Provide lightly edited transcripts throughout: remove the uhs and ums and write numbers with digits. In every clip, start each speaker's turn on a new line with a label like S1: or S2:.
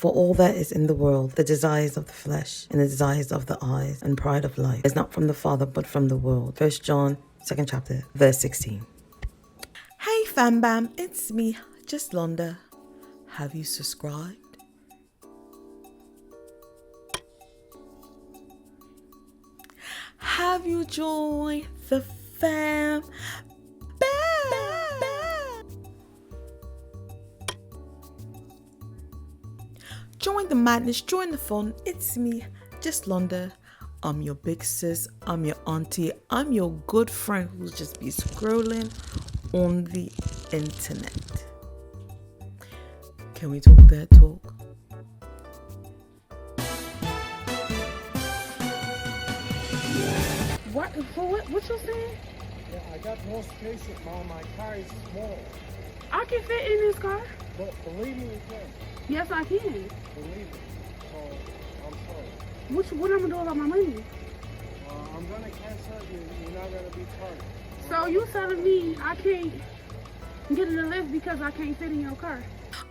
S1: For all that is in the world, the desires of the flesh, and the desires of the eyes, and pride of life, is not from the Father, but from the world. 1 John, 2nd chapter, verse 16. Hey fam bam, it's me, just Londa. Have you subscribed? Have you joined the fam bam? Join the madness, join the fun. It's me, just Londa. I'm your big sis, I'm your auntie, I'm your good friend who's just be scrolling on the internet. Can we talk that talk?
S2: What? For what? What you saying?
S3: Yeah, I got no space with my car is small.
S2: I can fit in this car.
S3: But believe me, you can.
S2: Yes, I can.
S3: Believe me. So, I'm sorry.
S2: What I'm gonna do about my money?
S3: I'm gonna cancel it. You're not gonna be charged.
S2: So you telling me I can't get in the lift because I can't fit in your car?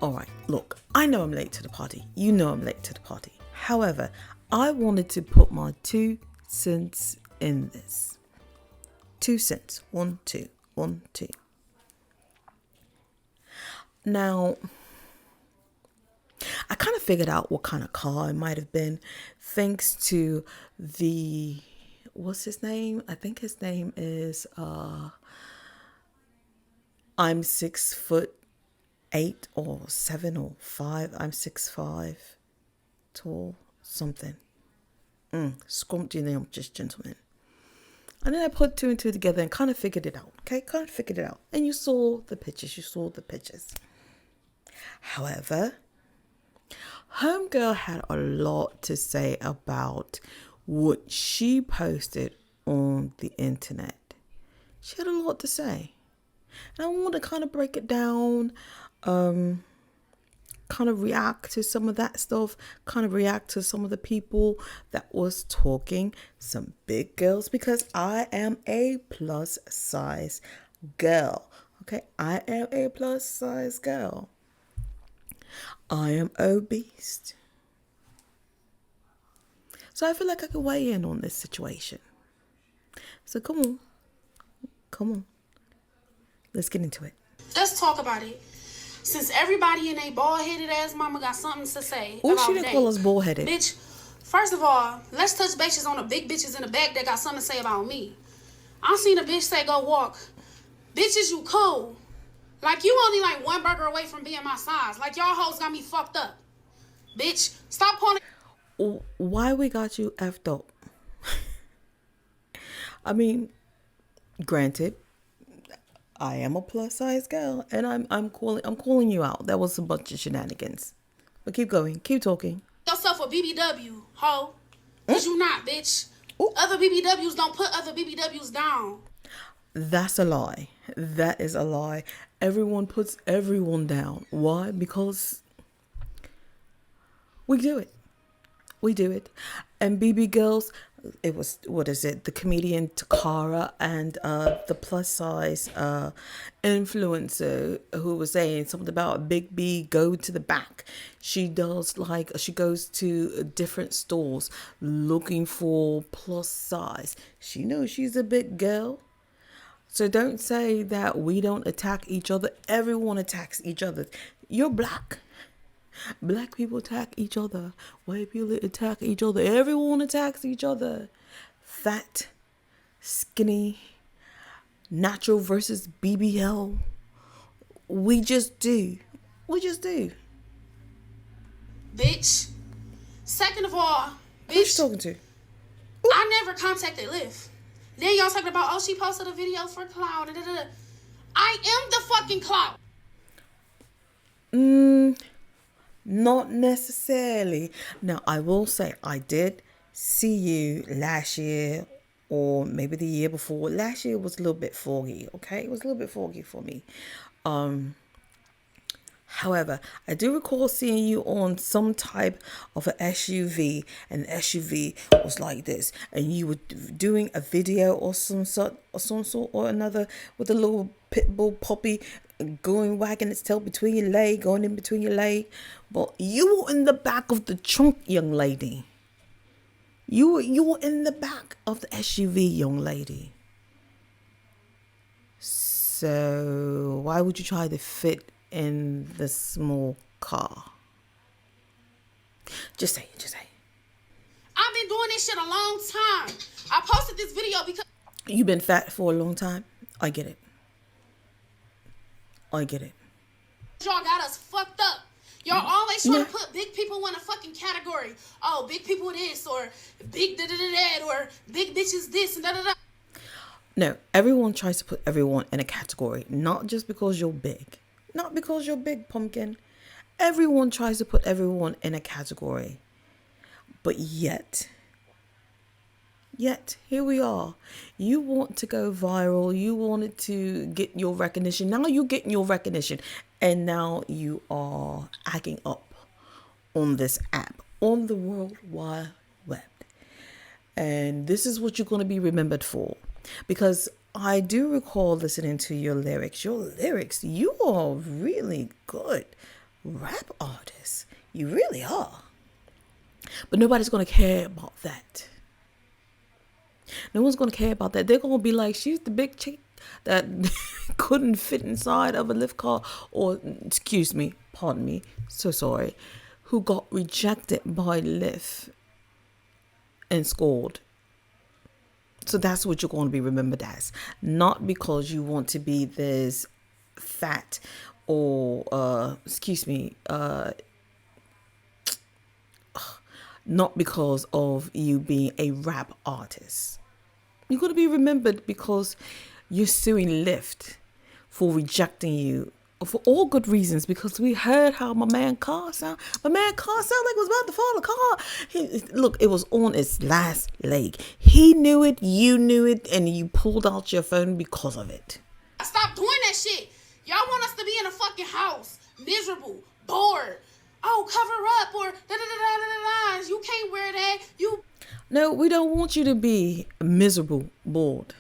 S1: All right, look, I know I'm late to the party. You know I'm late to the party. However, I wanted to put my 2 cents in this. 2 cents. 1, 2. 1, 2. Now, I kind of figured out what kind of car it might have been thanks to what's his name? I think his name is, I'm 6'8" or 7 or 5. I'm 6'5", tall, something. Scrumptious gentleman. And then I put 2 and 2 together and kind of figured it out. Okay, kind of figured it out. And you saw the pictures. However, homegirl had a lot to say about what she posted on the internet. She had a lot to say. And I want to kind of break it down, kind of react to some of that stuff, kind of react to some of the people that was talking, some big girls, because I am a plus size girl. Okay, I am a plus size girl. I am obese. So I feel like I can weigh in on this situation. So come on. Let's get into it.
S4: Let's talk about it. Since everybody in a bald-headed ass mama got something to say
S1: Oh,
S4: about
S1: she didn't call us bald-headed.
S4: Bitch, first of all, let's touch bases on the big bitches in the back that got something to say about me. I seen a bitch say go walk. Bitches, you cool. Like, you only like one burger away from being my size. Like, y'all hoes got me fucked up. Bitch, stop calling.
S1: Why we got you effed up? I mean, granted, I am a plus size girl, and I'm calling you out. That was a bunch of shenanigans. But keep going, keep talking.
S4: Yourself a BBW, hoe. Cause you not, bitch. Other BBWs don't put other BBWs down.
S1: That's a lie. That is a lie. Everyone puts everyone down. Why? Because we do it. We do it. And BB girls, it was, the comedian Takara and the plus size influencer who was saying something about Big B go to the back. She goes to different stores looking for plus size. She knows she's a big girl. So don't say that we don't attack each other. Everyone attacks each other. You're black. Black people attack each other. White people attack each other. Everyone attacks each other. Fat, skinny, natural versus BBL. We just do. We just do.
S4: Bitch. Second of all, bitch.
S1: Who's she talking to?
S4: I never contacted LYFT. Then y'all talking about, oh, she posted a video for clout. Da, da, da. I am the fucking clout.
S1: Not necessarily. Now, I will say I did see you last year or maybe the year before. Last year was a little bit foggy, okay? It was a little bit foggy for me. However, I do recall seeing you on some type of an SUV, and the SUV was like this, and you were doing a video or some sort or another with a little pit bull puppy going wagging its tail between your leg, going in between your leg. But you were in the back of the trunk, young lady. You were in the back of the SUV, young lady. So why would you try to fit in the small car? Just saying.
S4: I've been doing this shit a long time. I posted this video because
S1: You've been fat for a long time. I get it.
S4: y'all got us fucked up. Y'all always trying to put big people in a fucking category. Oh, big people this, or big da-da-da-da, or big bitches this, and da-da-da.
S1: No, everyone tries to put everyone in a category. Not just because you're big. Not because you're big, pumpkin. Everyone tries to put everyone in a category. But yet, here we are. You want to go viral. You wanted to get your recognition. Now you're getting your recognition. And now you are acting up on this app, on the World Wide Web. And this is what you're going to be remembered for. Because I do recall listening to your lyrics. You are really good rap artists. You really are. But nobody's going to care about that. No one's going to care about that. They're going to be like, she's the big chick that couldn't fit inside of a lift car, or pardon me, so sorry, who got rejected by Lyft and scored. So that's what you're going to be remembered as. Not because you want to be this fat or, not because of you being a rap artist. You're going to be remembered because you're suing Lyft for rejecting you for all good reasons, because we heard how my man car sounded like it was about to fall apart. Look, it was on its last leg. He knew it, you knew it, and you pulled out your phone because of it.
S4: Stop doing that shit. Y'all want us to be in a fucking house, miserable, bored. Oh, cover up, or da-da-da-da-da-da. You can't wear that.
S1: No, we don't want you to be miserable, bored.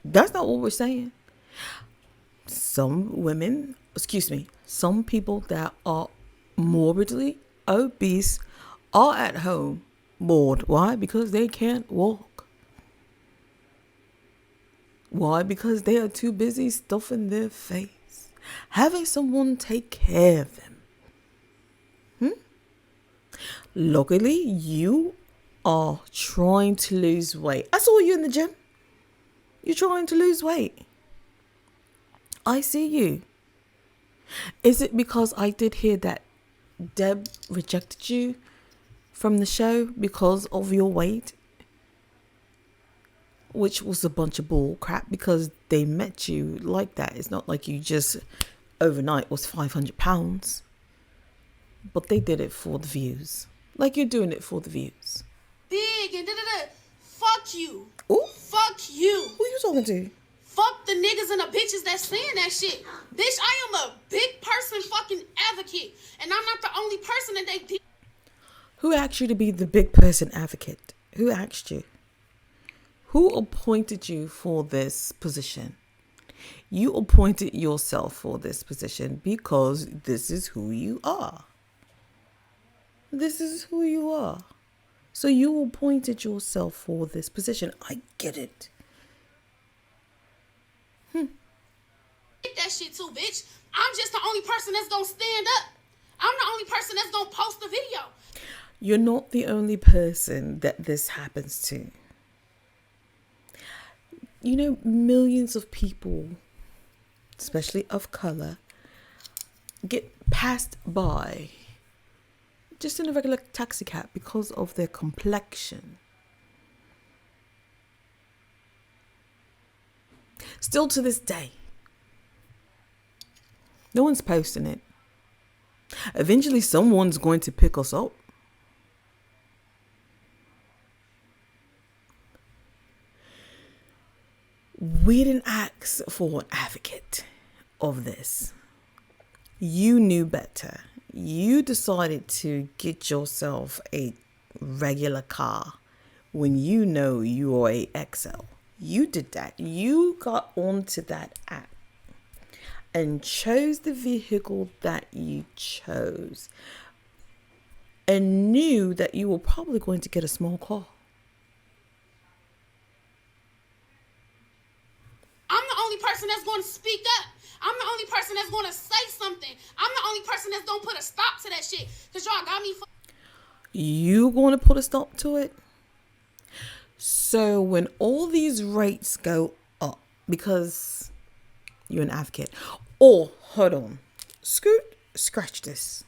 S1: That's not what we're saying. Some people that are morbidly obese are at home bored. Why? Because they can't walk. Why? Because they are too busy stuffing their face, having someone take care of them. Luckily, you are trying to lose weight. I saw you in the gym. You're trying to lose weight. I see you. Is it because I did hear that Deb rejected you from the show because of your weight? Which was a bunch of bull crap, because they met you like that. It's not like you just overnight was 500 pounds. But they did it for the views. Like you're doing it for the views.
S4: Big and da-da-da. Fuck you.
S1: Ooh.
S4: Fuck you.
S1: Who are you talking to?
S4: Fuck the niggas and the bitches that's saying that shit. Bitch, I am a big person fucking advocate. And I'm not the only person that they did.
S1: Who asked you to be the big person advocate? Who asked you? Who appointed you for this position? You appointed yourself for this position because this is who you are. This is who you are. So you appointed yourself for this position. I get it.
S4: That shit too, bitch. I'm just the only person that's gonna stand up. I'm the only person that's gonna post the video.
S1: You're not the only person that this happens to. You know, millions of people, especially of color, get passed by just in a regular taxi cab because of their complexion. Still to this day, no one's posting it. Eventually someone's going to pick us up. We didn't ask for an advocate of this. You knew better. You decided to get yourself a regular car when you know you are a XL. You did that. You got onto that app and chose the vehicle that you chose and knew that you were probably going to get a small car.
S4: I'm the only person that's going to speak up. I'm the only person that's going to say something. I'm the only person that's going to put a stop to that shit. Because y'all got me.
S1: You going to put a stop to it? So when all these rates go up, because you're an advocate, or hold on, scratch this.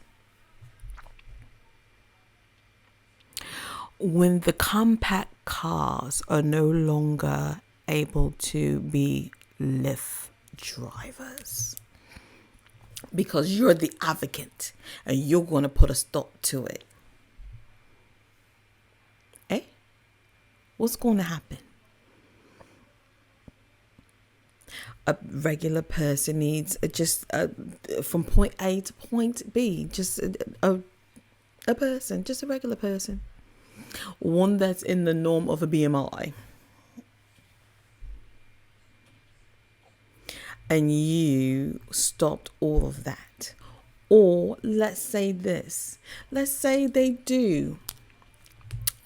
S1: When the compact cars are no longer able to be LYFT drivers, because you're the advocate and you're going to put a stop to it, what's going to happen? A regular person needs from point A to point B, just a person, just a regular person, one that's in the norm of a BMI. And you stopped all of that. Or let's say they do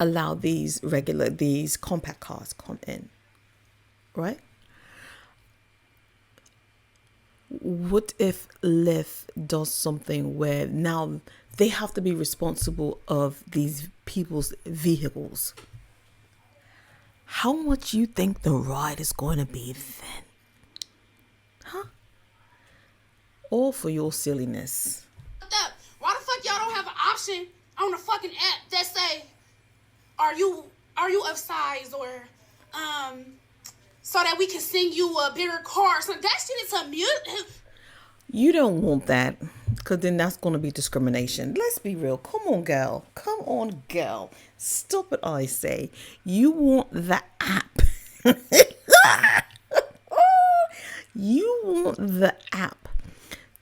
S1: allow these compact cars come in, right? What if LYFT does something where now they have to be responsible of these people's vehicles? How much you think the ride is going to be then? Huh? All for your silliness.
S4: Why the fuck y'all don't have an option on the fucking app that say, are you of size, or so that we can send you a bigger car? So that shit is a mute.
S1: You don't want that, because then that's going to be discrimination. Let's be real. Come on, girl. Stop it, I say. You want the app. You want the app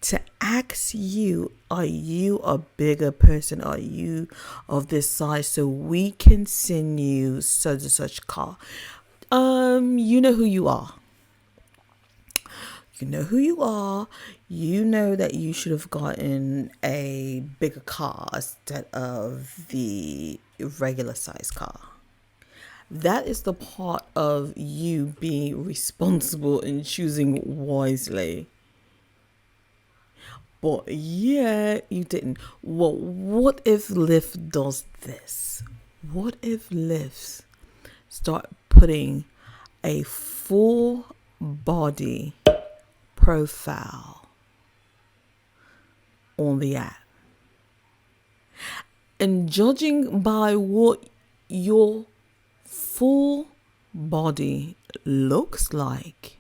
S1: to ask you, are you a bigger person? Are you of this size? So we can send you such and such car. You know who you are. You know who you are. You know that you should have gotten a bigger car instead of the regular size car. That is the part of you being responsible and choosing wisely. But yeah, you didn't. Well, what if LYFT does this? What if LYFT start putting a full body profile on the app? And judging by what your full body looks like,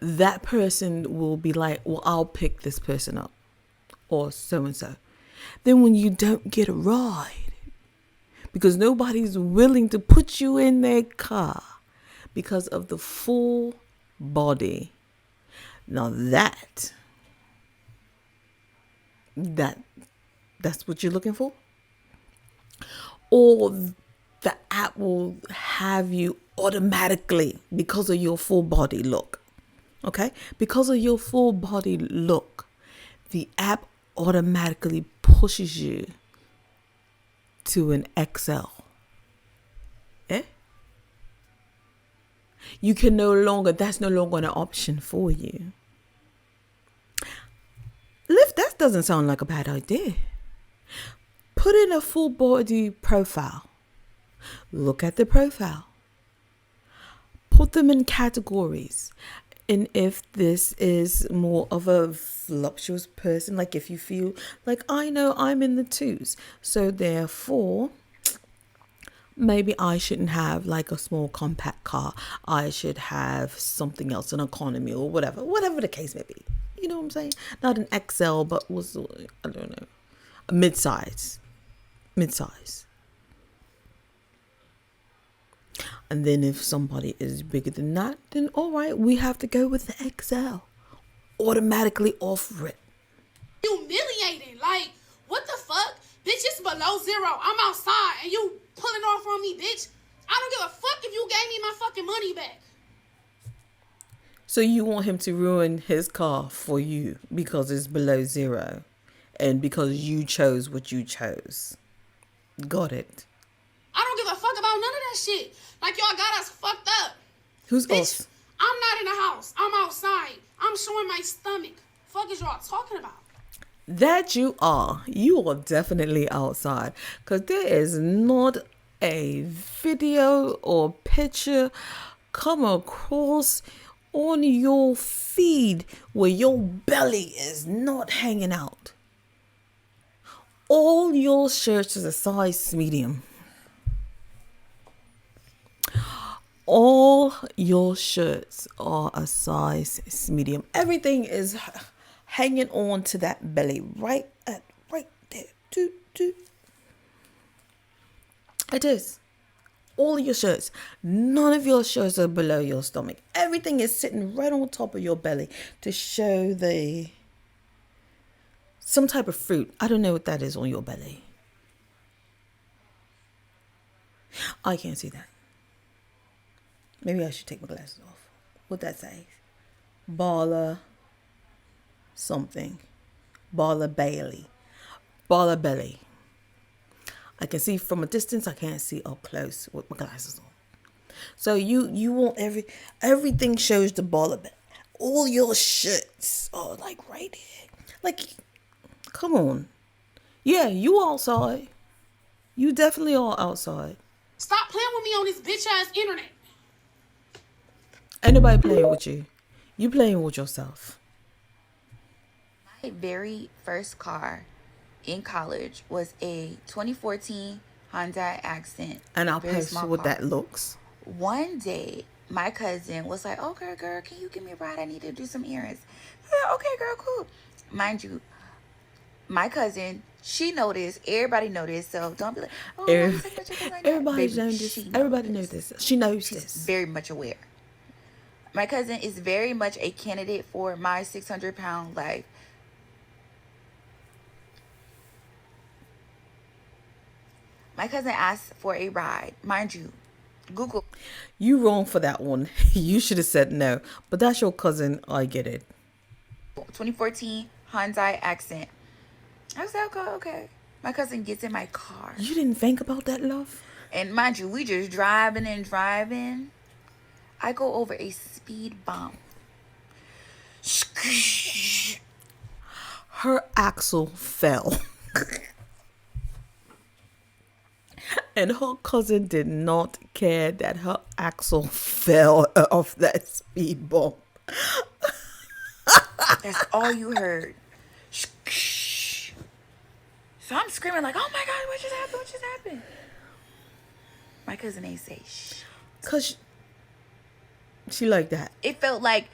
S1: that person will be like, well, I'll pick this person up, or so and so. Then when you don't get a ride because nobody's willing to put you in their car because of the full body, now that's what you're looking for? Or the app will have you automatically, because of your full body look. Okay? Because of your full body look, the app automatically pushes you to an XL. You can that's no longer an option for you. LYFT, that doesn't sound like a bad idea. Put in a full body profile. Look at the profile. Put them in categories. And if this is more of a voluptuous person, like if you feel like, I know I'm in the twos, so therefore maybe I shouldn't have like a small compact car. I should have something else, an economy or whatever the case may be. You know what I'm saying? Not an XL, but was, I don't know, a mid-size. And then if somebody is bigger than that, then all right, we have to go with the XL. Automatically offer it.
S4: Humiliating. Like, what the fuck? Bitch, it's below zero. I'm outside and you pulling off on me, bitch. I don't give a fuck if you gave me my fucking money back.
S1: So you want him to ruin his car for you because it's below zero and because you chose what you chose. Got it.
S4: I don't give a fuck about none of that shit. Like, y'all got us fucked up.
S1: Who's
S4: Bitch,
S1: us?
S4: I'm not in the house. I'm outside. I'm showing my stomach. Fuck is y'all talking about?
S1: That you are. You are definitely outside. Because there is not a video or picture come across on your feed where your belly is not hanging out. All your shirts is a size medium. All your shirts are a size medium. Everything is hanging on to that belly right there. It is. All your shirts. None of your shirts are below your stomach. Everything is sitting right on top of your belly to show some type of fruit. I don't know what that is on your belly. I can't see that. Maybe I should take my glasses off. What that say? Baller something. Baller Bailey. Baller belly. I can see from a distance. I can't see up close with my glasses on. So you want everything shows the baller belly. All your shirts are like right here. Like, come on. Yeah, you outside. You definitely are outside.
S4: Stop playing with me on this bitch ass internet.
S1: Ain't nobody playing with you. You playing with yourself.
S5: My very first car in college was a 2014 Hyundai Accent.
S1: And I'll
S5: Very
S1: post
S5: small
S1: what
S5: car.
S1: that looks.
S5: One day, my cousin was like, "Okay, girl, can you give me a ride? I need to do some errands." I said, "Okay, girl, cool." Mind you, my cousin, she noticed. Everybody noticed. So don't be like, "Oh, why you take pictures like that?"
S1: Everybody
S5: Baby,
S1: knows this.
S5: she
S1: Everybody knows this. She knows
S5: She's
S1: this.
S5: very much aware. My cousin is very much a candidate for my 600-pound life. My cousin asked for a ride. Mind you, Google.
S1: You wrong for that one. You should have said no. But that's your cousin. I get it.
S5: 2014 Hyundai Accent. I was like, okay. My cousin gets in my car.
S1: You didn't think about that, love?
S5: And mind you, we just driving and driving. I go over a speed bump.
S1: Her axle fell. And her cousin did not care that her axle fell off that speed bump.
S5: That's all you heard. So I'm screaming like, "Oh my God, what just happened? What just happened?" My cousin ain't say shh.
S1: Because she like that.
S5: It felt like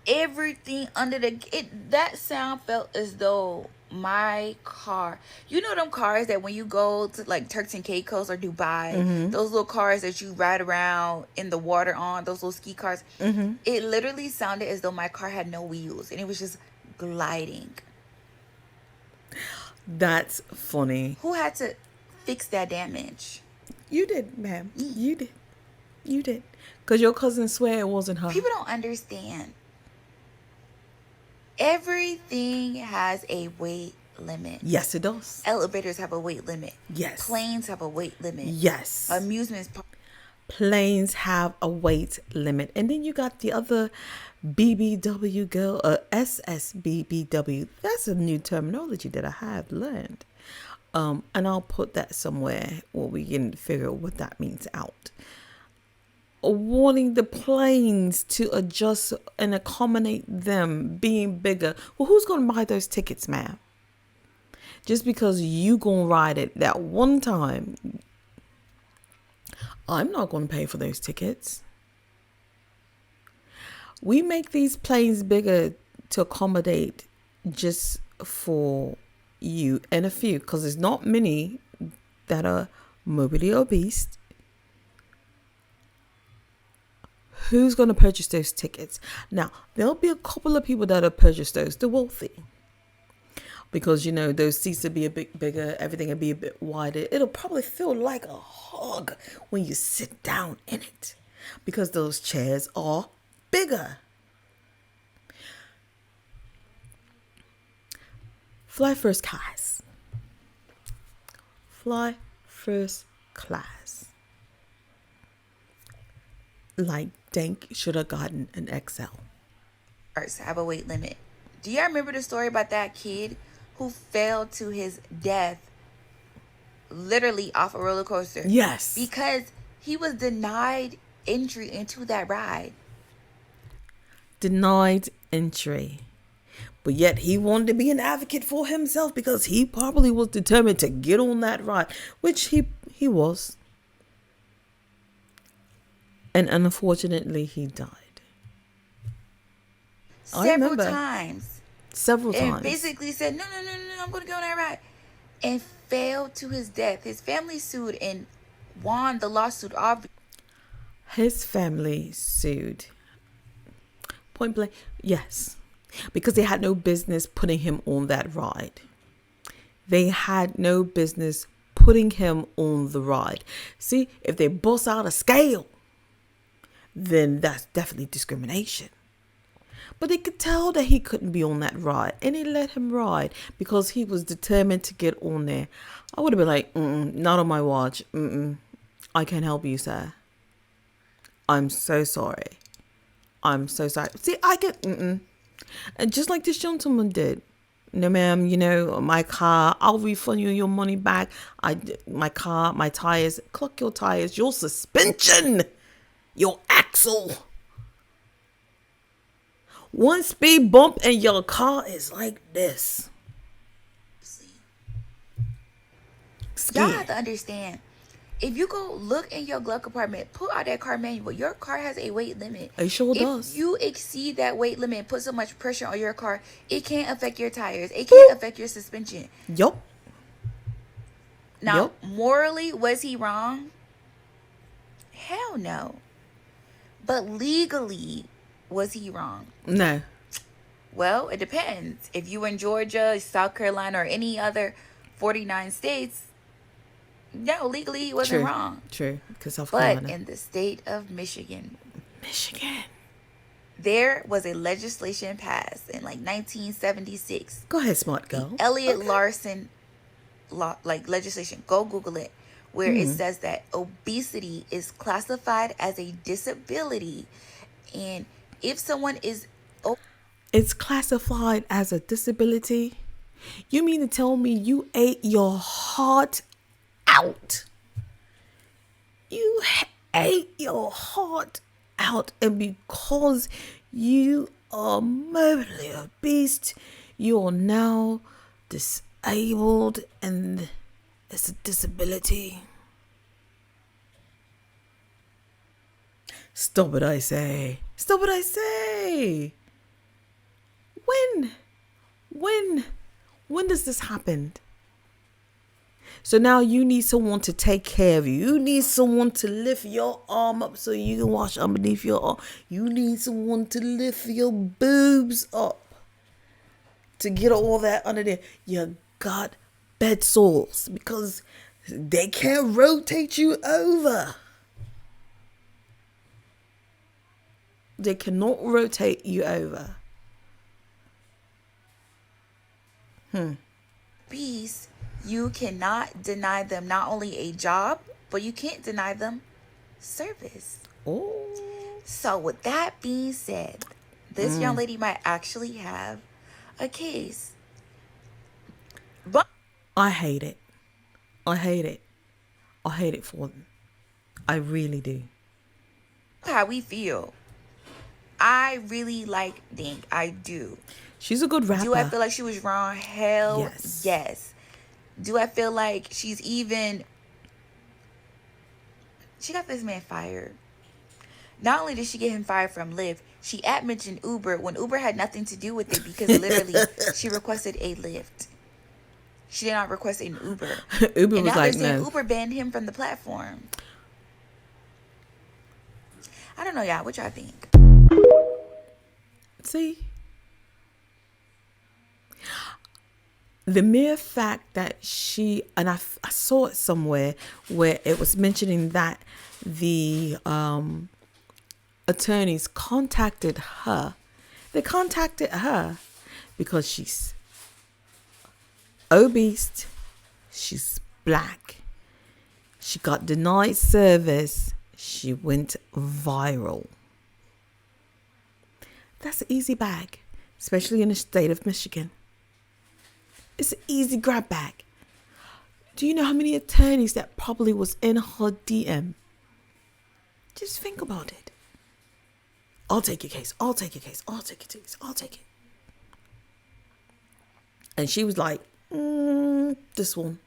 S5: everything under that sound felt as though my car, you know them cars that when you go to like Turks and Caicos or Dubai, those little cars that you ride around in the water on, those little ski cars, it literally sounded as though my car had no wheels and it was just gliding.
S1: That's funny.
S5: Who had to fix that damage?
S1: You did, ma'am. You did. You did. Because your cousin swear it wasn't her.
S5: People don't understand. Everything has a weight limit.
S1: Yes, it does.
S5: Elevators have a weight limit.
S1: Yes.
S5: Planes have a weight limit.
S1: Yes.
S5: Amusement parks.
S1: Planes have a weight limit. And then you got the other BBW girl, SSBBW. That's a new terminology that I have learned. And I'll put that somewhere where we can figure out what that means out. Wanting the planes to adjust and accommodate them being bigger. Well, who's going to buy those tickets, ma'am? Just because you going to ride it that one time, I'm not going to pay for those tickets. We make these planes bigger to accommodate just for you and a few, because there's not many that are morbidly obese. Who's going to purchase those tickets? Now, there'll be a couple of people that'll purchase those, the wealthy. Because, you know, those seats will be a bit bigger, everything will be a bit wider. It'll probably feel like a hug when you sit down in it. Because those chairs are bigger. Fly first class. Fly first class. Like, Dank should have gotten an XL.
S5: Have a weight limit. Do y'all remember the story about that kid who fell to his death literally off a roller coaster?
S1: Yes.
S5: Because he was denied entry into that ride.
S1: Denied entry. But yet he wanted to be an advocate for himself because he probably was determined to get on that ride, which he was. And unfortunately, he died.
S5: Several times.
S1: And
S5: basically said, no, I'm going to go on that ride. And fell to his death. His family sued and won the lawsuit.
S1: His family sued. Point blank, yes. Because they had no business putting him on that ride. They had no business putting him on the ride. See, if they bust out a scale, then that's definitely discrimination. But they could tell that he couldn't be on that ride. And they let him ride because he was determined to get on there. I would have been like, not on my watch. I can't help you, sir. I'm so sorry. I'm so sorry. See, I get, and just like this gentleman did. No, ma'am, my car, I'll refund you your money back. My car, my tires, clock your tires, your suspension, your axle. One speed bump and your car is like this.
S5: Y'all have to understand. If you go look in your glove compartment, pull out that car manual. Your car has a weight limit.
S1: It sure does.
S5: If you exceed that weight limit and put so much pressure on your car, it can't affect your tires. It can't affect your suspension.
S1: Yup.
S5: Now, morally, was he wrong? Hell no. But legally, was he wrong?
S1: No.
S5: Well, it depends. If you in Georgia, South Carolina, or any other 49 states, no, legally he wasn't wrong.
S1: True, because South Carolina.
S5: But in the state of Michigan, there was a legislation passed in like 1976.
S1: Go ahead, smart girl.
S5: Elliot Larson legislation. Go Google it. Where it says that obesity is classified as a disability. And if someone is...
S1: It's classified as a disability? You mean to tell me you ate your heart out? You ate your heart out, and because you are morbidly obese, you are now disabled, and it's a disability. Stop it, I say. Stop it, I say. When does this happen? So now you need someone to take care of you. You need someone to lift your arm up so you can wash underneath your arm. You need someone to lift your boobs up to get all that under there. You got bed sores because they can't rotate you over. They cannot rotate you over.
S5: Peace. You cannot deny them not only a job, but you can't deny them service.
S1: Oh.
S5: So with that being said, this young lady might actually have a case. But
S1: I hate it. I hate it. I hate it for them. I really do.
S5: How we feel. I really like Dink. I do.
S1: She's a good rapper.
S5: Do I feel like she was wrong? Hell yes. Do I feel like she got this man fired? Not only did she get him fired from Lyft, she mentioned Uber when Uber had nothing to do with it because literally she requested a Lyft. She did not request an Uber.
S1: Uber
S5: and
S1: was
S5: now
S1: like,
S5: they're saying
S1: no.
S5: Uber banned him from the platform. I don't know, y'all. What y'all think?
S1: See? The mere fact that she, and I saw it somewhere where it was mentioning that the attorneys contacted her. They contacted her because she's obese, she's black, she got denied service, she went viral. That's an easy bag, especially in the state of Michigan. It's an easy grab bag. Do you know how many attorneys that probably was in her DM? Just think about it. I'll take your case. I'll take your case. I'll take your case. I'll take it. And she was like, this one.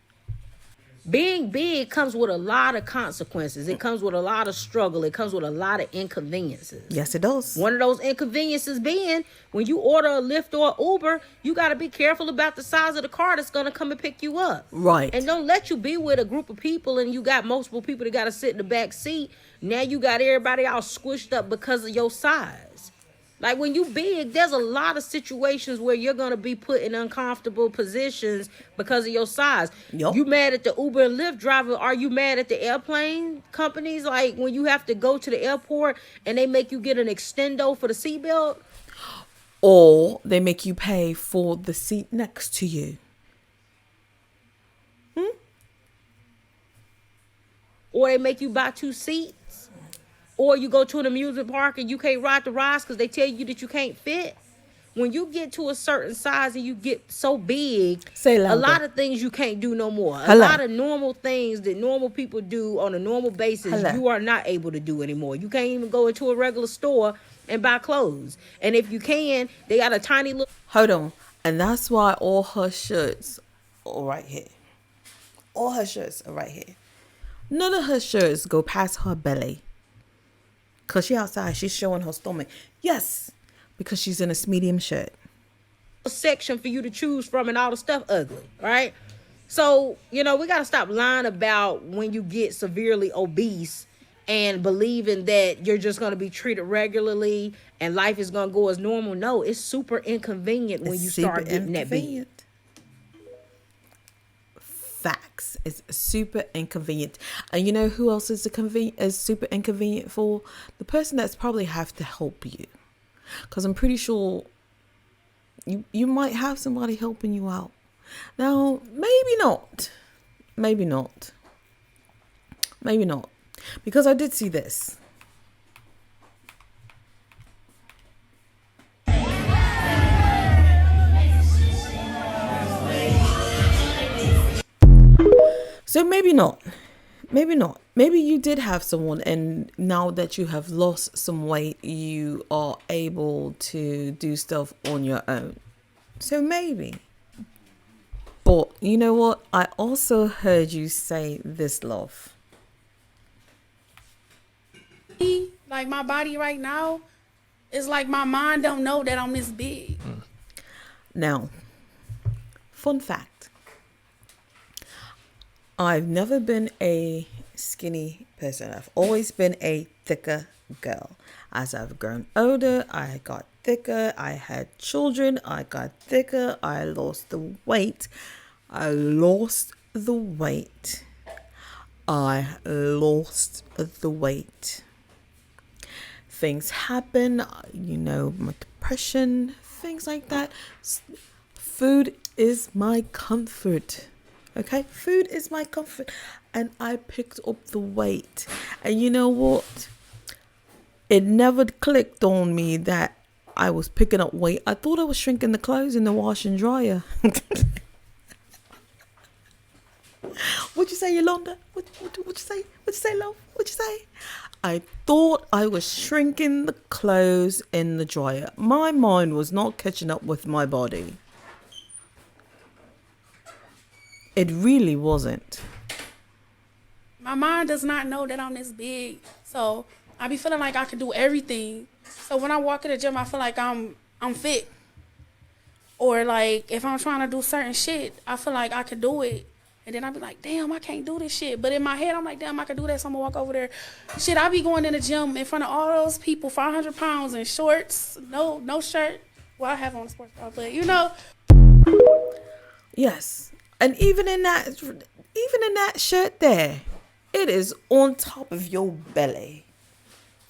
S6: Being big comes with a lot of consequences. It comes with a lot of struggle. It comes with a lot of inconveniences.
S1: Yes, it does.
S6: One of those inconveniences being when you order a Lyft or Uber, you got to be careful about the size of the car that's going to come and pick you up.
S1: Right.
S6: And don't let you be with a group of people and you got multiple people that got to sit in the back seat. Now you got everybody all squished up because of your size. Like when you big, there's a lot of situations where you're going to be put in uncomfortable positions because of your size.
S1: Yep.
S6: You mad at the Uber and Lyft driver? Are you mad at the airplane companies? Like when you have to go to the airport and they make you get an extendo for the seatbelt?
S1: Or they make you pay for the seat next to you.
S6: Or they make you buy 2 seats? Or you go to an amusement park and you can't ride the rides because they tell you that you can't fit. When you get to a certain size and you get so big, a lot of things you can't do no more. A lot of normal things that normal people do on a normal basis, you are not able to do anymore. You can't even go into a regular store and buy clothes. And if you can, they got a tiny little...
S1: Hold on. And that's why all her shirts are right here. All her shirts are right here. None of her shirts go past her belly. Because she outside, she's showing her stomach. Yes, because she's in a medium shirt.
S6: Section for you to choose from and all the stuff ugly, right? So, you know, we got to stop lying about when you get severely obese and believing that you're just going to be treated regularly and life is going to go as normal. No, it's super inconvenient when you start getting that big.
S1: Facts. It's super inconvenient. And you know who else is super inconvenient for? The person that's probably have to help you. Because I'm pretty sure you might have somebody helping you out. Now, maybe not. Maybe not. Maybe not. Because I did see this. So maybe not. Maybe not. Maybe you did have someone and now that you have lost some weight, you are able to do stuff on your own. So maybe. But you know what? I also heard you say this, love.
S4: Like my body right now is like my mind don't know that I'm this big.
S1: Now, fun fact. I've never been a skinny person. I've always been a thicker girl. As I've grown older, I got thicker. I had children. I got thicker. I lost the weight. I lost the weight. Things happen, you know, my depression, things like that. Food is my comfort. Okay, food is my comfort, and I picked up the weight. And you know what? It never clicked on me that I was picking up weight. I thought I was shrinking the clothes in the wash and dryer. What'd you say, Londa? What you say? What'd you say, love? What'd you say? I thought I was shrinking the clothes in the dryer. My mind was not catching up with my body. It really wasn't.
S4: My mind does not know that I'm this big. So I be feeling like I can do everything. So when I walk in the gym, I feel like I'm fit. Or like if I'm trying to do certain shit, I feel like I could do it. And then I be like, damn, I can't do this shit. But in my head, I'm like, damn, I can do that. So I'm gonna walk over there. Shit, I be going in the gym in front of all those people, 500 pounds in shorts, no shirt. Well, I have on a sports bra, but you know.
S1: Yes. And even in that shirt there, it is on top of your belly.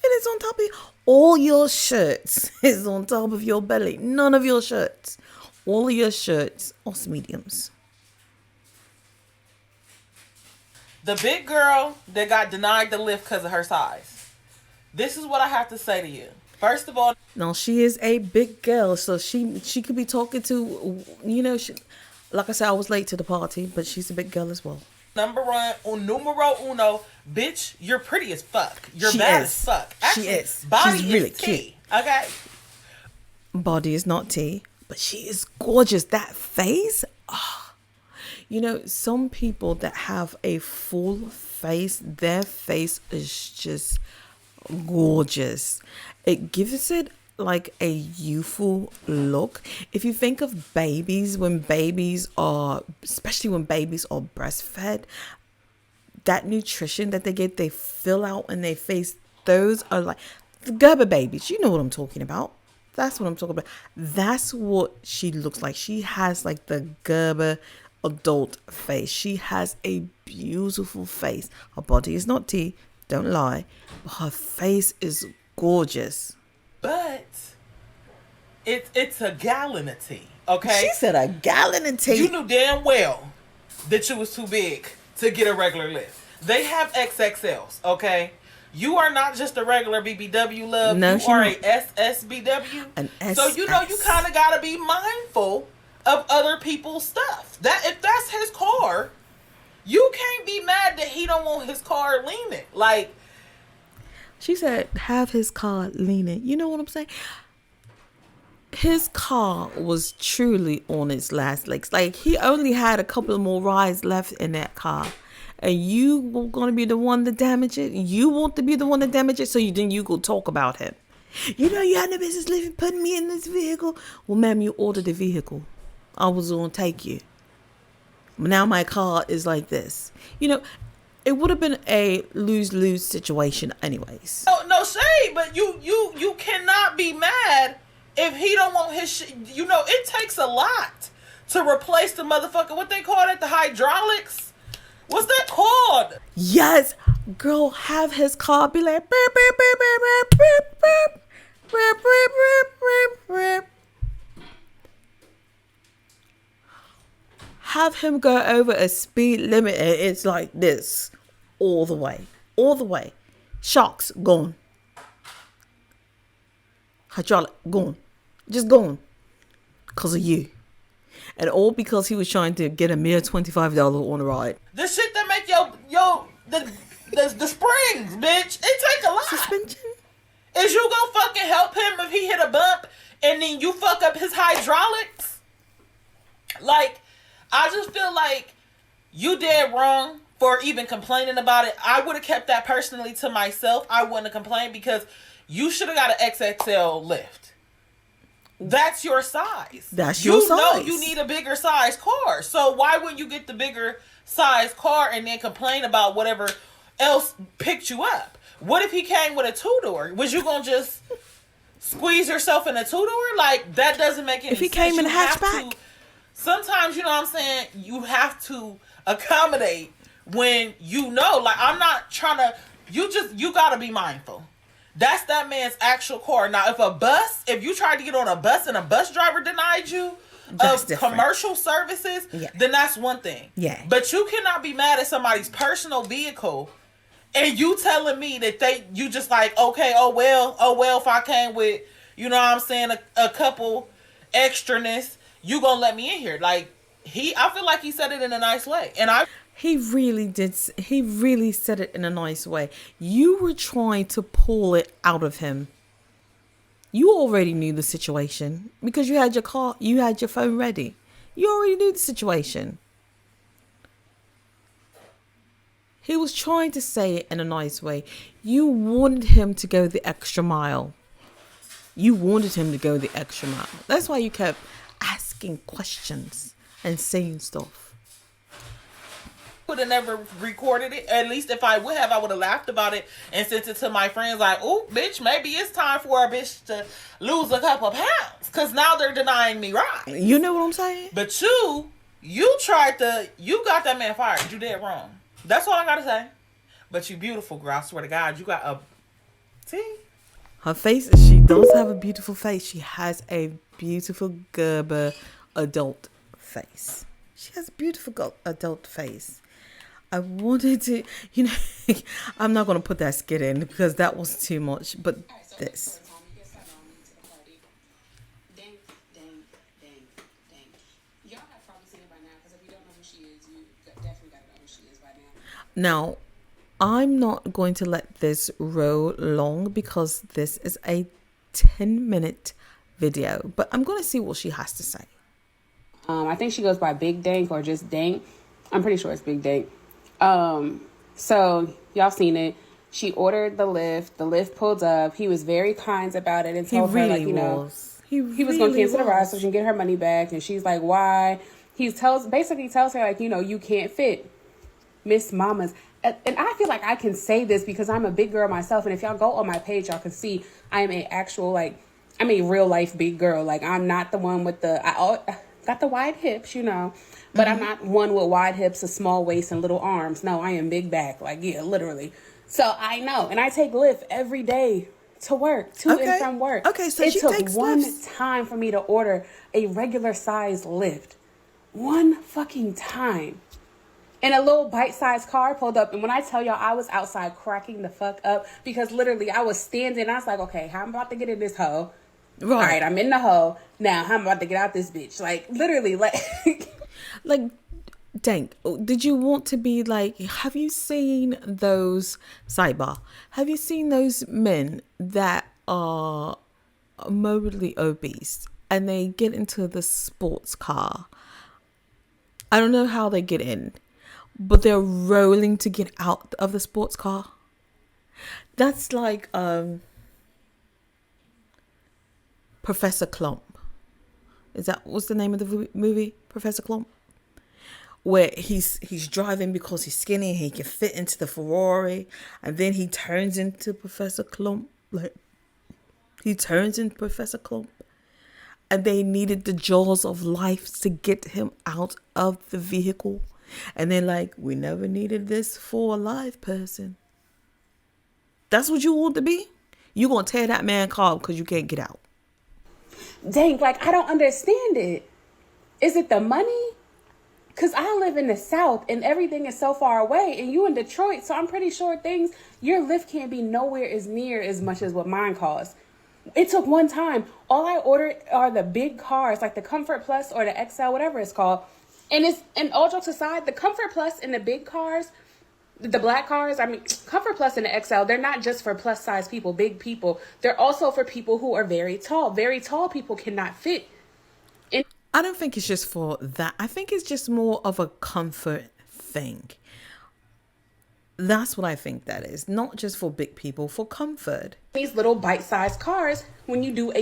S1: It is on top of all your shirts is on top of your belly. None of your shirts. All of your shirts are mediums.
S7: The big girl that got denied the lift because of her size. This is what I have to say to you. First of all,
S1: No, she is a big girl, so she could be talking to, like I said, I was late to the party, but she's a big girl as well.
S7: numero uno, bitch, you're pretty as fuck. You're
S1: She
S7: bad
S1: is.
S7: as fuck.
S1: She
S7: Actually,
S1: is.
S7: Body
S1: She's
S7: is
S1: really
S7: tea,
S1: cute.
S7: okay?
S1: Body is not tea, but she is gorgeous. That face, some people that have a full face, their face is just gorgeous. It gives it like a youthful look. If you think of babies, especially when babies are breastfed, that nutrition that they get, they fill out in their face. Those are like the Gerber babies. You know what I'm talking about. That's what I'm talking about. That's what she looks like. She has like the Gerber adult face. She has a beautiful face. Her body is not tea, don't lie, but her face is gorgeous.
S7: But it's a gallon of tea, okay?
S1: She said a gallon of tea.
S7: You knew damn well that you was too big to get a regular lift. They have XXLs, okay? You are not just a regular BBW, love.
S1: No,
S7: you are a SSBW.
S1: An
S7: So you kind of got to be mindful of other people's stuff. That if that's his car, you can't be mad that he don't want his car leaning. Like,
S1: she said, have his car leaning. You know what I'm saying? His car was truly on its last legs. Like, he only had a couple of more rides left in that car. And you were going to be the one to damage it. You want to be the one to damage it. So then you go talk about him. You had no business putting me in this vehicle. Well, ma'am, you ordered the vehicle. I was going to take you. Now my car is like this. It would have been a lose-lose situation anyways.
S7: no shade, but you cannot be mad if he don't want his shit. It takes a lot to replace the motherfucker. What they call it? The hydraulics? What's that called?
S1: Yes, girl, have his car be like beep, beep, beep, beep, beep, beep, beep, beep, beep, beep, beep. Have him go over a speed limit and it's like this all the way. Shocks gone. Hydraulic gone. Just gone. Because of you. And all because he was trying to get a mere $25 on a ride.
S7: The shit that make the springs, bitch. It take a lot.
S1: Suspension?
S7: Is you gonna fucking help him if he hit a bump and then you fuck up his hydraulics? Like, I just feel like you did wrong for even complaining about it. I would have kept that personally to myself. I wouldn't have complained because you should have got an XXL lift. That's your size.
S1: That's your size.
S7: You know you need a bigger size car. So why wouldn't you get the bigger size car and then complain about whatever else picked you up? What if he came with a 2-door? Was you going to just squeeze yourself in a 2-door? Like, that doesn't make any sense.
S1: If he came in a hatchback?
S7: Sometimes, you know what I'm saying, you have to accommodate when like, I'm not trying to, you got to be mindful. That's that man's actual car. Now, if you tried to get on a bus and a bus driver denied you
S1: that's
S7: of
S1: different.
S7: Commercial services, then that's one thing.
S1: Yeah.
S7: But you cannot be mad at somebody's personal vehicle and you telling me that you just like, okay, oh well, if I came with, you know what I'm saying, a couple extraness, you gonna let me in here. Like, I feel like he said it in a nice way. And
S1: He really did. He really said it in a nice way. You were trying to pull it out of him. You already knew the situation because you had your car, you had your phone ready. You already knew the situation. He was trying to say it in a nice way. You wanted him to go the extra mile. That's why you kept asking questions and saying stuff.
S7: Would have never recorded it. At least if I would have, I would have laughed about it and sent it to my friends like, oh, bitch, maybe it's time for a bitch to lose a couple pounds because now they're denying me rides.
S1: You know what I'm saying?
S7: But you got that man fired. You did wrong. That's all I got to say. But you beautiful, girl. I swear to God, you got a T.
S1: Her face, she does have a beautiful face. She has a beautiful Gerber adult face. She has a beautiful adult face. I wanted to, I'm not going to put that skit in because that was too much. But this. Now, I'm not going to let this roll long because this is a 10-minute video. But I'm going to see what she has to say.
S2: I think she goes by Big Dank or just Dank. I'm pretty sure it's Big Dank. So y'all seen it. She ordered the lift. The lift pulled up. He was very kind about it and told her, like, he was going to cancel the ride so she can get her money back. And she's like, why? He basically tells her, like, you can't fit Miss Mama's. And I feel like I can say this because I'm a big girl myself. And if y'all go on my page, y'all can see I am I'm a real life big girl. Like, I'm not the one with I got the wide hips, but I'm not one with wide hips, a small waist, and little arms. No, I am big back. Like, yeah, literally. So I know. And I take Lyft every day to work, and from work.
S1: Okay, so
S2: it
S1: she
S2: took
S1: takes
S2: one
S1: Lyfts.
S2: time for me to order a regular size Lyft. One fucking time. And a little bite-sized car pulled up. And when I tell y'all, I was outside cracking the fuck up because literally I was standing. I was like, okay, how I'm about to get in this hoe. Right. All right, I'm in the hoe. Now, how I'm about to get out this bitch. Like, literally, like...
S1: like, Dank, did you want to be like... Have you seen those... Sidebar. Have you seen those men that are morbidly obese and they get into the sports car? I don't know how they get in, but they're rolling to get out of the sports car. That's like Professor Klump. What's the name of the movie? Professor Klump? Where he's driving because he's skinny and he can fit into the Ferrari, and then he turns into Professor Klump. And they needed the jaws of life to get him out of the vehicle. And they're like, we never needed this for a live person. That's what you want to be? You're going to tear that man car because you can't get out.
S2: Dang, like, I don't understand it. Is it the money? Because I live in the South and everything is so far away. And you in Detroit, so I'm pretty sure your Lyft can't be nowhere as near as much as what mine costs. It took one time. All I ordered are the big cars, like the Comfort Plus or the XL, whatever it's called. And all jokes aside, the Comfort Plus and the big cars, the black cars, Comfort Plus and the XL, they're not just for plus size people, big people. They're also for people who are very tall. Very tall people cannot fit.
S1: I don't think it's just for that. I think it's just more of a comfort thing. That's what I think that is. Not just for big people, for comfort.
S2: These little bite-sized cars, when you do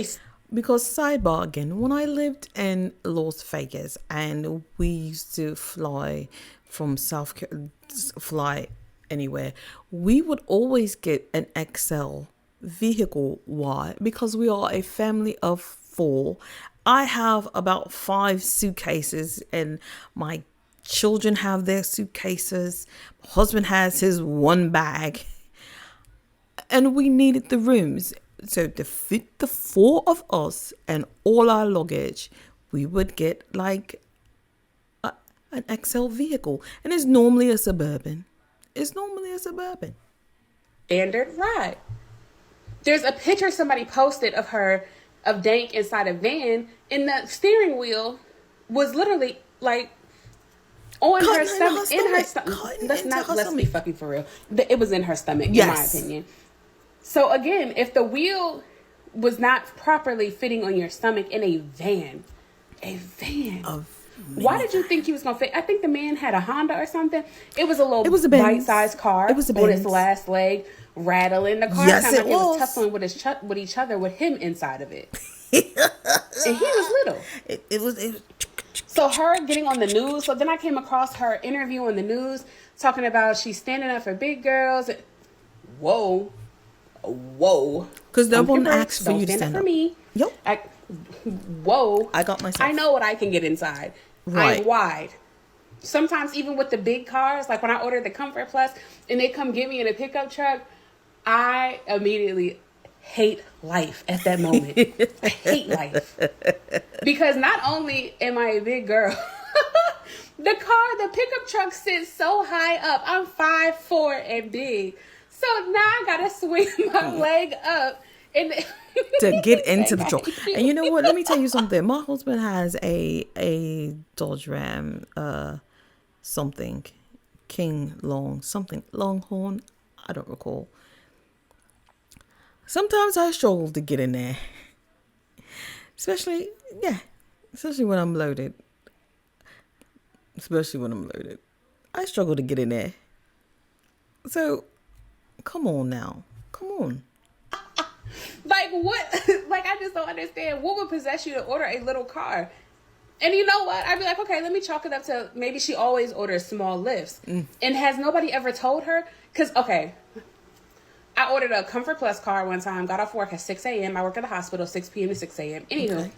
S1: Because sidebar again, when I lived in Las Vegas and we used to fly from fly anywhere, we would always get an XL vehicle. Why? Because we are a family of 4. I have about 5 suitcases and my children have their suitcases. My husband has his one bag. And we needed the rooms. So to fit the 4 of us and all our luggage, we would get like an XL vehicle. And it's normally a Suburban.
S2: Standard ride. There's a picture somebody posted of Dank inside a van, and the steering wheel was literally like on her stomach. In her stomach. Let's be fucking for real. It was in her stomach, in my opinion. So again, if the wheel was not properly fitting on your stomach in a van, why did you think he was gonna fit? I think the man had a Honda or something. It was a bite-sized car.
S1: It was a
S2: on
S1: Benz.
S2: its last leg, rattling. The car sounded like it was tussling with each other with him inside of it. And he was little.
S1: It was.
S2: So her getting on the news. So then I came across her interview on the news talking about she's standing up for big girls. Whoa.
S1: Because no one asks for you to stand
S2: up
S1: up.
S2: For me.
S1: Yep.
S2: I
S1: got myself.
S2: I know what I can get inside.
S1: Right.
S2: I'm wide. Sometimes even with the big cars, like when I ordered the Comfort Plus and they come get me in a pickup truck, I immediately hate life at that moment. I hate life. Because not only am I a big girl, The pickup truck sits so high up. I'm 5'4" and big. So now I gotta swing my leg up and
S1: to get into the truck. And you know what? Let me tell you something. My husband has a Dodge Ram, something, something Longhorn. I don't recall. Sometimes I struggle to get in there, especially when I'm loaded. I struggle to get in there. So, come on now. Come on.
S2: Like, what? Like, I just don't understand. What would possess you to order a little car? And you know what? I'd be like, okay, let me chalk it up to maybe she always orders small lifts. And has nobody ever told her? Because, okay, I ordered a Comfort Plus car one time, got off work at 6 a.m. I work at the hospital, 6 p.m. to 6 a.m. Anywho,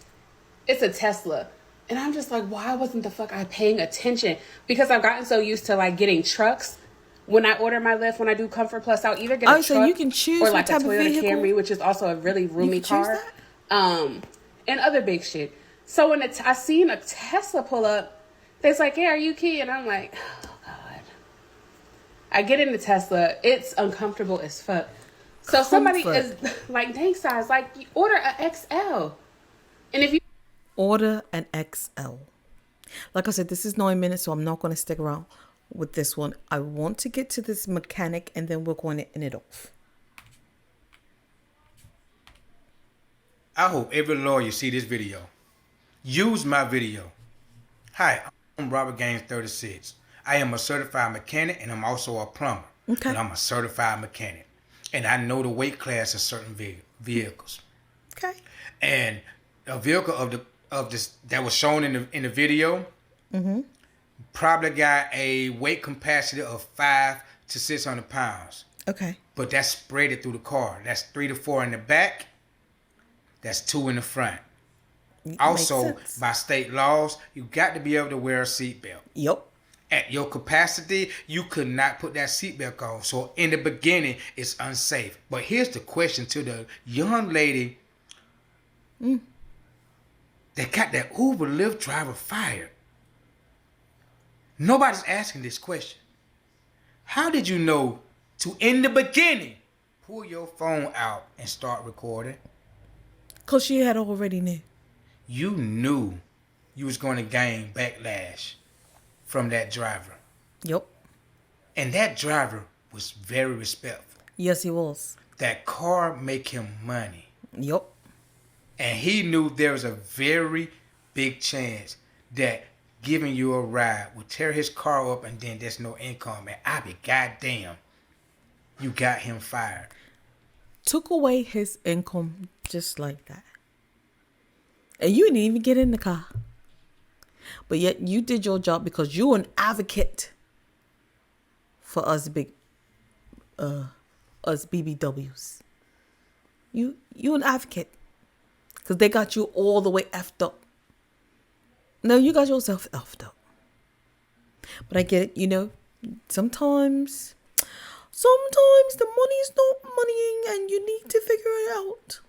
S2: It's a Tesla. And I'm just like, why wasn't the fuck I paying attention? Because I've gotten so used to, like, getting trucks. When I order my Lift, when I do Comfort Plus, I'll either get a truck
S1: so you can choose
S2: or like a
S1: what type of
S2: Toyota
S1: vehicle?
S2: Camry, which is also a really roomy car. And other big shit. So when I seen a Tesla pull up, they's like, "Yeah, are you key?" And I'm like, oh God. I get in the Tesla. It's uncomfortable as fuck. So somebody is like, dang size, like, order an XL. And if you
S1: order an XL. Like I said, this is 9 minutes, so I'm not going to stick around with this one. I want to get to this mechanic and then we're going to end it off.
S8: I hope every lawyer see this video. Use my video. Hi, I'm Robert Gaines 36. I am a certified mechanic and I'm also a plumber.
S1: Okay.
S8: And I'm a certified mechanic. And I know the weight class of certain vehicles.
S1: Okay.
S8: And a vehicle of this that was shown in the video probably got a weight capacity of 500 to 600 pounds.
S1: Okay.
S8: But that's spread it through the car. That's 3 to 4 in the back. That's 2 in the front. Also, by state laws, you got to be able to wear a seatbelt.
S1: Yep.
S8: At your capacity, you could not put that seatbelt on. So in the beginning, it's unsafe. But here's the question to the young lady that got that Uber Lyft driver fired. Nobody's asking this question. How did you know to, in the beginning, pull your phone out and start recording?
S1: Because she had already knew.
S8: You knew you was going to gain backlash from that driver.
S1: Yep.
S8: And that driver was very respectful.
S1: Yes, he was.
S8: That car make him money.
S1: Yep.
S8: And he knew there was a very big chance that giving you a ride would tear his car up and then there's no income. And I be goddamn, you got him fired.
S1: Took away his income just like that. And you didn't even get in the car. But yet you did your job because you're an advocate for us BBWs. You an advocate. Because they got you all the way effed up. No, you got yourself effed up. But I get it, you know, sometimes the money's not moneying and you need to figure it out.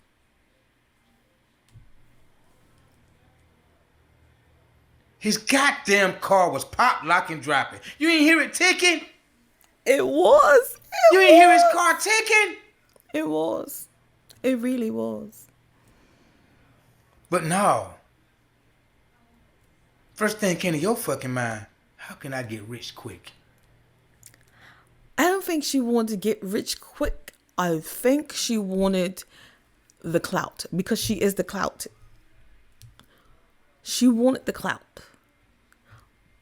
S8: His goddamn car was pop, lock, and dropping. You didn't hear it ticking?
S1: It was.
S8: You didn't hear his car ticking?
S1: It was. It really was.
S8: But no. First thing came to your fucking mind, how can I get rich quick?
S1: I don't think she wanted to get rich quick. I think she wanted the clout because she is the clout. She wanted the clout.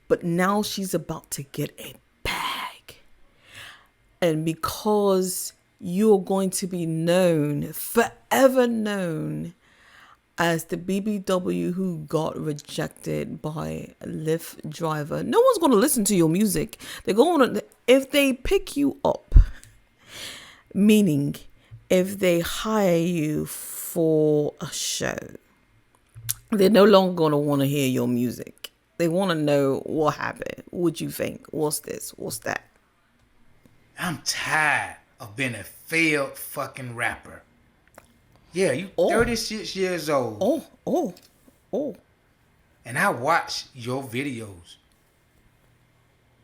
S1: But now she's about to get a bag. And because you're going to be known, forever known, as the BBW who got rejected by LYFT Driver, no one's going to listen to your music. They're going to, if they pick you up, meaning if they hire you for a show, they're no longer going to want to hear your music. They want to know what happened. What you think? What's this? What's that?
S8: I'm tired of being a failed fucking rapper. Yeah, you 36 years old.
S1: Oh.
S8: And I watch your videos.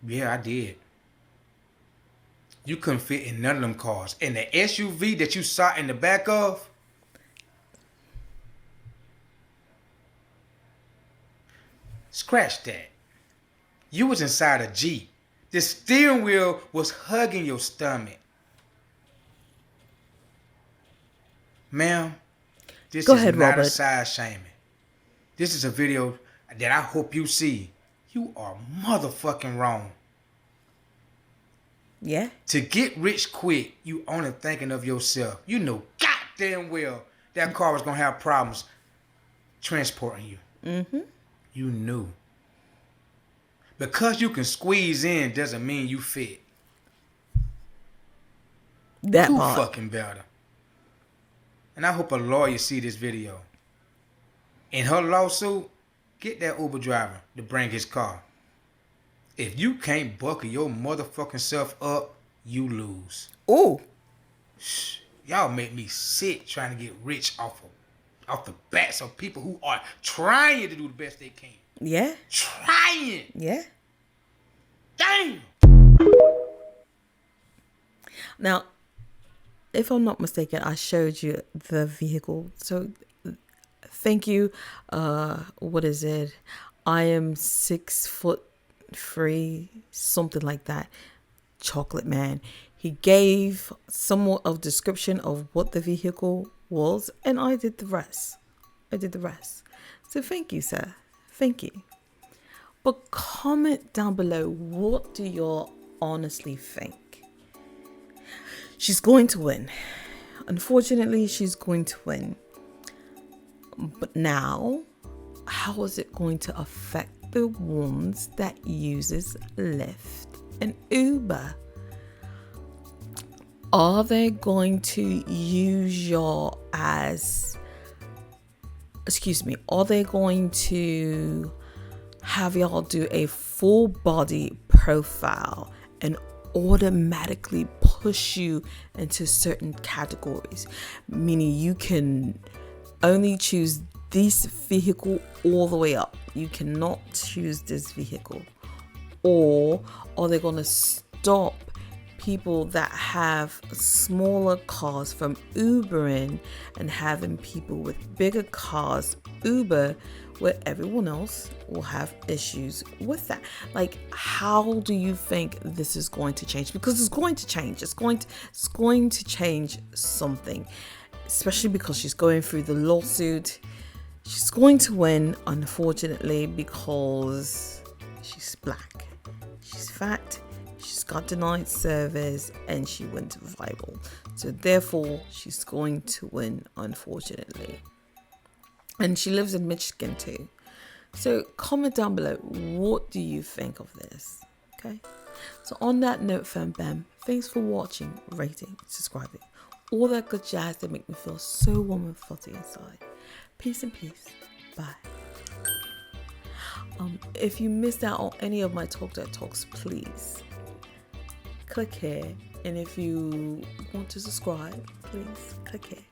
S8: Yeah, I did. You couldn't fit in none of them cars. And the SUV that you sat in the back of, scratch that. You was inside a Jeep. The steering wheel was hugging your stomach. Ma'am, this
S1: Go
S8: is
S1: ahead,
S8: not
S1: Robert.
S8: a size shaming. This is a video that I hope you see. You are motherfucking wrong.
S1: Yeah.
S8: To get rich quick, you only thinking of yourself. You know goddamn well that car was gonna have problems transporting you.
S1: Mm-hmm.
S8: You knew. Because you can squeeze in doesn't mean you fit.
S1: That
S8: Who
S1: part.
S8: fucking better? And I hope a lawyer see this video. In her lawsuit, get that Uber driver to bring his car. If you can't buckle your motherfucking self up, you lose.
S1: Ooh.
S8: Y'all make me sick trying to get rich off the backs of people who are trying to do the best they can.
S1: Yeah.
S8: Trying.
S1: Yeah.
S8: Damn.
S1: Now, if I'm not mistaken, I showed you the vehicle. So thank you. What is it? I am 6'3", something like that. Chocolate man. He gave somewhat of description of what the vehicle was, and I did the rest. So thank you, sir. Thank you. But comment down below, what do you honestly think? She's going to win. Unfortunately, she's going to win. But now, how is it going to affect the ones that uses Lyft and Uber? Are they going to use your as... Are they going to have y'all do a full body profile and automatically push you into certain categories, meaning you can only choose this vehicle all the way up, you cannot choose this vehicle? Or are they going to stop people that have smaller cars from Ubering and having people with bigger cars Uber, where everyone else will have issues with that? Like, how do you think this is going to change? Because it's going to change. It's going to change something, especially because she's going through the lawsuit. She's going to win, unfortunately, because she's black, she's fat, she's got denied service, and she went viral. So therefore, she's going to win, unfortunately. And she lives in Michigan too. So comment down below, what do you think of this? Okay. So on that note, fam bam, thanks for watching, rating, subscribing, all that good jazz that make me feel so warm and fuzzy inside. Peace and peace. Bye. If you missed out on any of my Talk That Talks, please click here. And if you want to subscribe, please click here.